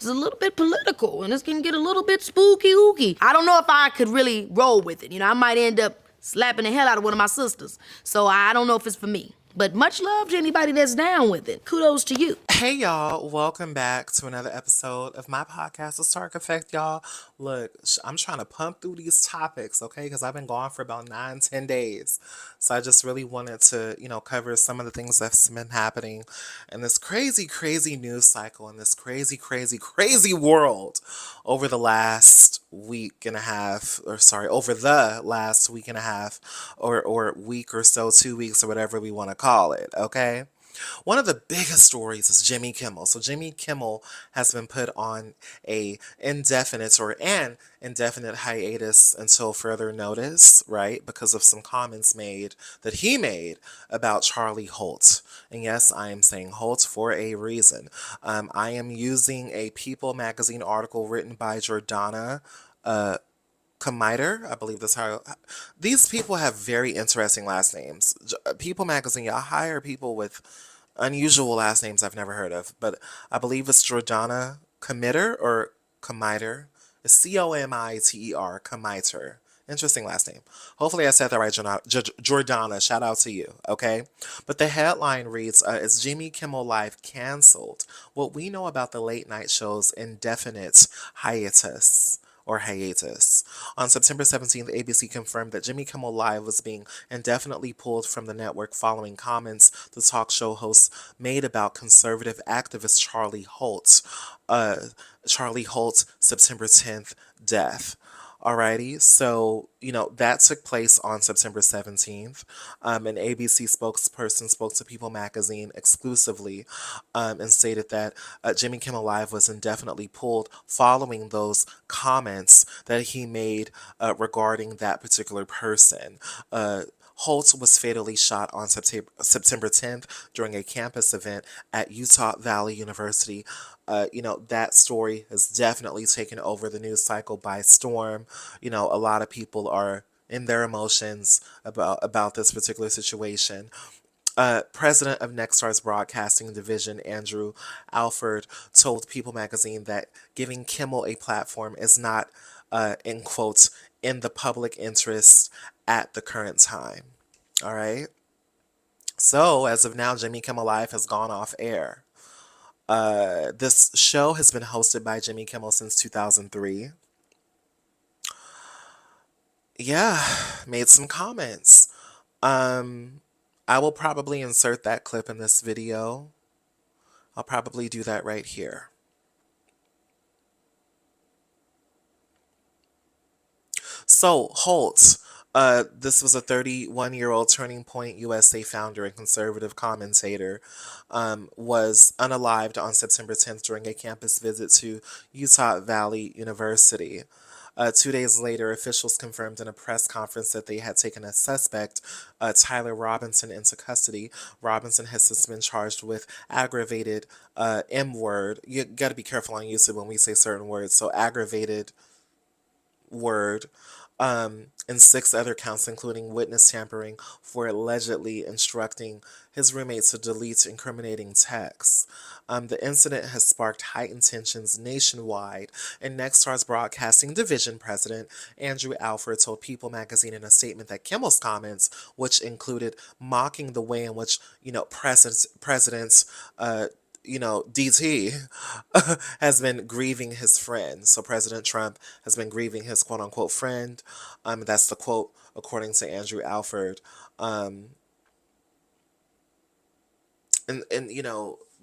a little bit political, and this can get a little bit spooky ooky. I don't know if I could really roll with it. I might end up slapping the hell out of one of my sisters. So I don't know if it's for me. But much love to anybody that's down with it. Kudos to you. Hey y'all, welcome back to another episode of my podcast, The Stark Effect, y'all. Look, I'm trying to pump through these topics, okay? Because I've been gone for about 9, 10 days. So I just really wanted to, cover some of the things that's been happening in this crazy, crazy news cycle in this crazy, crazy, crazy world over the last week and a half, or sorry, over the last week and a half, or week or so, 2 weeks, or whatever we want to call it, okay? One of the biggest stories is Jimmy Kimmel. So Jimmy Kimmel has been put on an indefinite hiatus until further notice, right? Because of some comments that he made about Charlie Holt. And yes, I am saying Holt for a reason. I am using a People magazine article written by Jordana Comiter, I believe that's how. These people have very interesting last names. People magazine, y'all hire people with unusual last names I've never heard of, but I believe it's Jordana Comiter or Comiter. It's Comiter, Comiter. Interesting last name. Hopefully I said that right, Jordana. Shout out to you, okay? But the headline reads, is Jimmy Kimmel Live canceled? What we know about the late night show's indefinite hiatus. On September 17th, ABC confirmed that Jimmy Kimmel Live was being indefinitely pulled from the network following comments the talk show host made about conservative activist Charlie Holt's September 10th death. Alrighty, so that took place on September 17th. An ABC spokesperson spoke to People magazine exclusively and stated that Jimmy Kimmel Live was indefinitely pulled following those comments that he made regarding that particular person. Holt was fatally shot on September 10th during a campus event at Utah Valley University. That story has definitely taken over the news cycle by storm. A lot of people are in their emotions about this particular situation. President of Nexstar's broadcasting division, Andrew Alford, told People magazine that giving Kimmel a platform is not, in quotes, in the public interest at the current time. All right. So, as of now, Jimmy Kimmel Live has gone off air. This show has been hosted by Jimmy Kimmel since 2003. Yeah, made some comments. Um, I will probably insert that clip in this video. I'll probably do that right here. So, Holt, this was a 31-year-old Turning Point USA founder and conservative commentator, was unalived on September 10th during a campus visit to Utah Valley University. 2 days later, officials confirmed in a press conference that they had taken a suspect, Tyler Robinson, into custody. Robinson has since been charged with aggravated M word. You got to be careful on YouTube when we say certain words. So aggravated word, and 6 other counts, including witness tampering for allegedly instructing his roommates to delete incriminating texts. The incident has sparked heightened tensions nationwide, and Nexstar's broadcasting division president, Andrew Alford, told People magazine in a statement that Kimmel's comments, which included mocking the way in which, presidents DT has been grieving his friend. So President Trump has been grieving his quote unquote friend. That's the quote according to Andrew Alford. And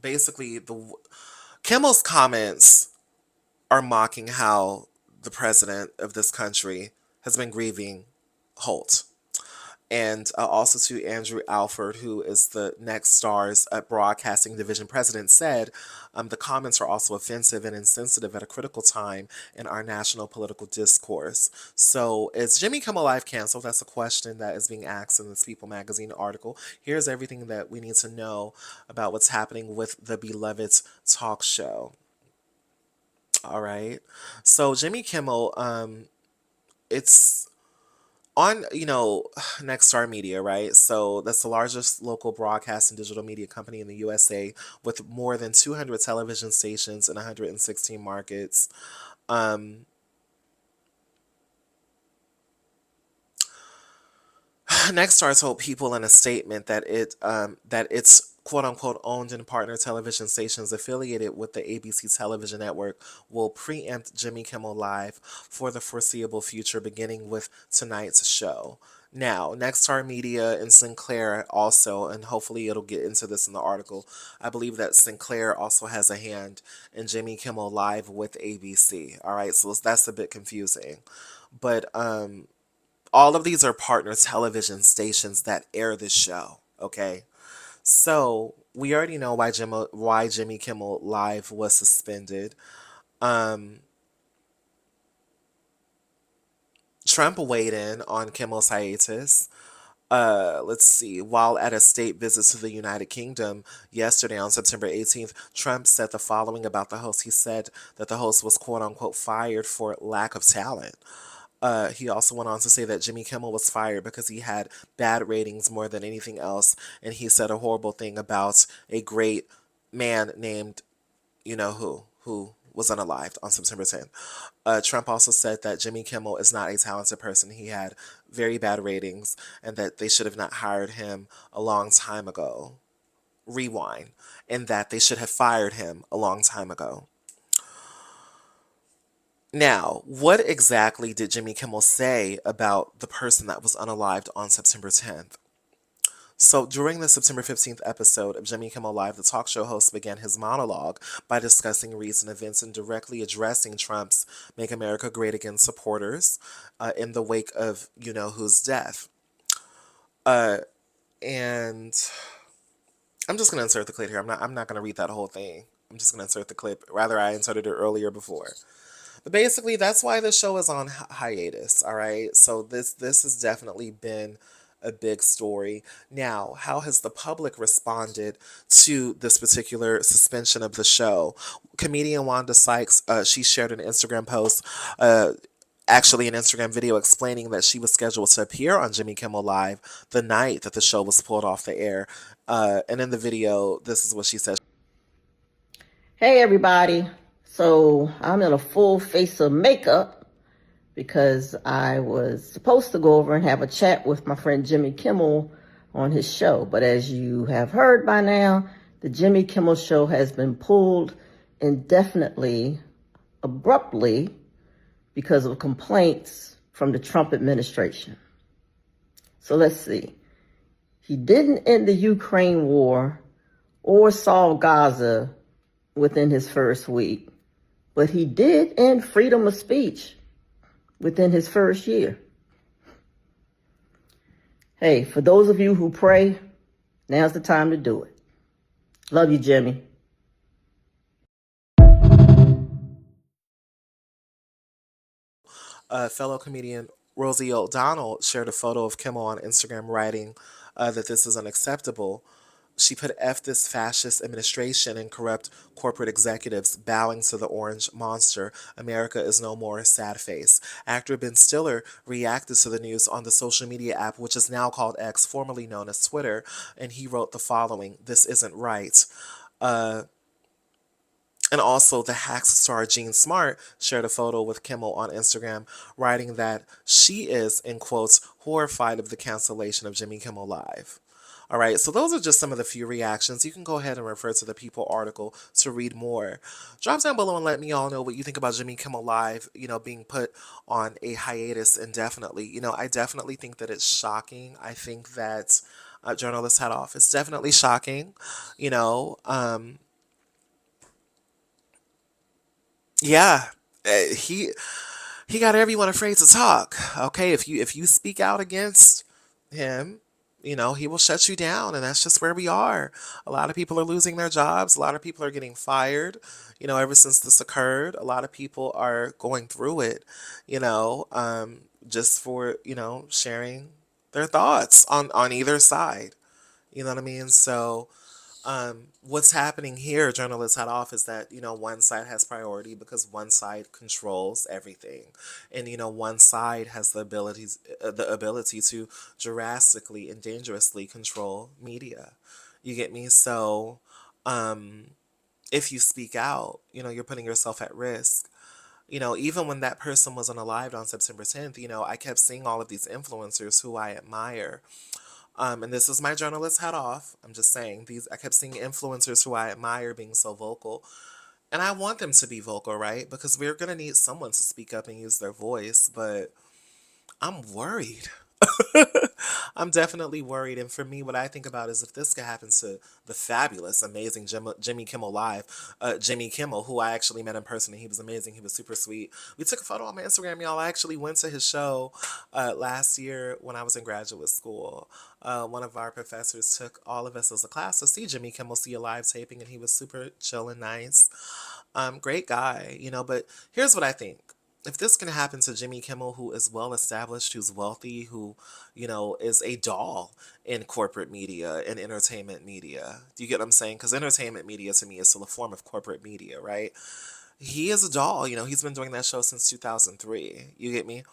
basically the Kimmel's comments are mocking how the president of this country has been grieving Holt. And also to Andrew Alford, who is the Nexstar's broadcasting division president, said the comments are also offensive and insensitive at a critical time in our national political discourse. So is Jimmy Kimmel Live canceled? That's a question that is being asked in this People magazine article. Here's everything that we need to know about what's happening with the beloved talk show. All right. So Jimmy Kimmel, it's On, Nexstar Media, right? So that's the largest local broadcast and digital media company in the USA with more than 200 television stations in 116 markets. Um, Nexstar told People in a statement that its quote unquote owned and partner television stations affiliated with the ABC television network will preempt Jimmy Kimmel Live for the foreseeable future, beginning with tonight's show. Now, Nexstar Media and Sinclair also, and hopefully it'll get into this in the article. I believe that Sinclair also has a hand in Jimmy Kimmel Live with ABC. All right, so that's a bit confusing, but all of these are partner television stations that air this show. Okay, so we already know why Jimmy Kimmel Live was suspended. Um, Trump weighed in on Kimmel's hiatus. Let's see. While at a state visit to the United Kingdom yesterday on September 18th, Trump said the following about the host. He said that the host was quote unquote fired for lack of talent. He also went on to say that Jimmy Kimmel was fired because he had bad ratings more than anything else, and he said a horrible thing about a great man named, who was unalived on September 10th. Trump also said that Jimmy Kimmel is not a talented person. He had very bad ratings, and that they should have not hired him a long time ago. Rewind. And that they should have fired him a long time ago. Now, what exactly did Jimmy Kimmel say about the person that was unalived on September 10th? So, during the September 15th episode of Jimmy Kimmel Live, the talk show host began his monologue by discussing recent events and directly addressing Trump's Make America Great Again supporters in the wake of you know who's death. Uh, and I'm just going to insert the clip here. I'm not going to read that whole thing. I'm just going to insert the clip. Rather, I inserted it earlier before. But basically, that's why the show is on hiatus. All right. So this has definitely been a big story. Now, how has the public responded to this particular suspension of the show? Comedian Wanda Sykes, she shared an Instagram post. Actually, an Instagram video explaining that she was scheduled to appear on Jimmy Kimmel Live the night that the show was pulled off the air. And in the video, this is what she said. Hey everybody. So I'm in a full face of makeup because I was supposed to go over and have a chat with my friend Jimmy Kimmel on his show. But as you have heard by now, the Jimmy Kimmel show has been pulled indefinitely, abruptly, because of complaints from the Trump administration. So let's see. He didn't end the Ukraine war or solve Gaza within his first week, but he did end freedom of speech within his first year. Hey, for those of you who pray, now's the time to do it. Love you, Jimmy. Fellow comedian Rosie O'Donnell shared a photo of Kimmel on Instagram, writing that this is unacceptable. She put F this fascist administration and corrupt corporate executives bowing to the orange monster. America is no more, sad face. Actor Ben Stiller reacted to the news on the social media app, which is now called X, formerly known as Twitter, and he wrote the following: "This isn't right." And also, the Hacks star Jean Smart shared a photo with Kimmel on Instagram, writing that she is, in quotes, horrified of the cancellation of Jimmy Kimmel Live. All right, so those are just some of the few reactions. You can go ahead and refer to the People article to read more. Drop down below and let me all know what you think about Jimmy Kimmel Live, being put on a hiatus indefinitely. I definitely think that it's shocking. I think that journalists had off. It's definitely shocking, you know. Yeah, he got everyone afraid to talk. Okay, if you speak out against him, he will shut you down, and that's just where we are. A lot of people are losing their jobs. A lot of people are getting fired. Ever since this occurred, a lot of people are going through it. Just for sharing their thoughts on either side. You know what I mean? So What's happening here, journalists had off, is that, one side has priority because one side controls everything. And, one side has the ability to drastically and dangerously control media. You get me? So, if you speak out, you're putting yourself at risk. Even when that person wasn't alive on September 10th, I kept seeing all of these influencers who I admire. And this is my journalist hat off. I'm just saying, I kept seeing influencers who I admire being so vocal. And I want them to be vocal, right? Because we're going to need someone to speak up and use their voice. But I'm worried. I'm definitely worried. And for me, what I think about is if this could happen to the fabulous, amazing Jimmy Kimmel Live, Jimmy Kimmel, who I actually met in person, and he was amazing. He was super sweet. We took a photo on my Instagram, y'all. I actually went to his show last year when I was in graduate school. One of our professors took all of us as a class to see Jimmy Kimmel, see a live taping, and he was super chill and nice. Great guy, but here's what I think. If this can happen to Jimmy Kimmel, who is well established, who's wealthy, who, is a doll in corporate media and entertainment media. Do you get what I'm saying? Because entertainment media to me is still a form of corporate media, right? He is a doll. He's been doing that show since 2003. You get me?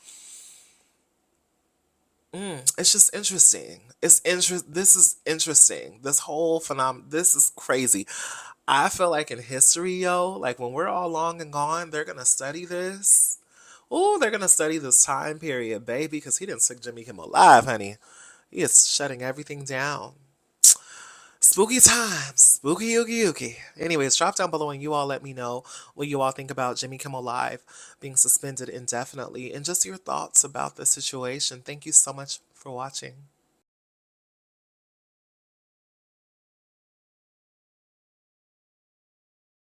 It's just interesting. This is interesting. This whole phenomenon. This is crazy. I feel like in history, yo, like when we're all long and gone, they're gonna study this. Oh, they're gonna study this time period, baby, because he didn't took Jimmy Kimmel Live, honey. He is shutting everything down. Spooky times. Spooky ooky ooky. Anyways, drop down below and you all let me know what you all think about Jimmy Kimmel Live being suspended indefinitely and just your thoughts about the situation. Thank you so much for watching.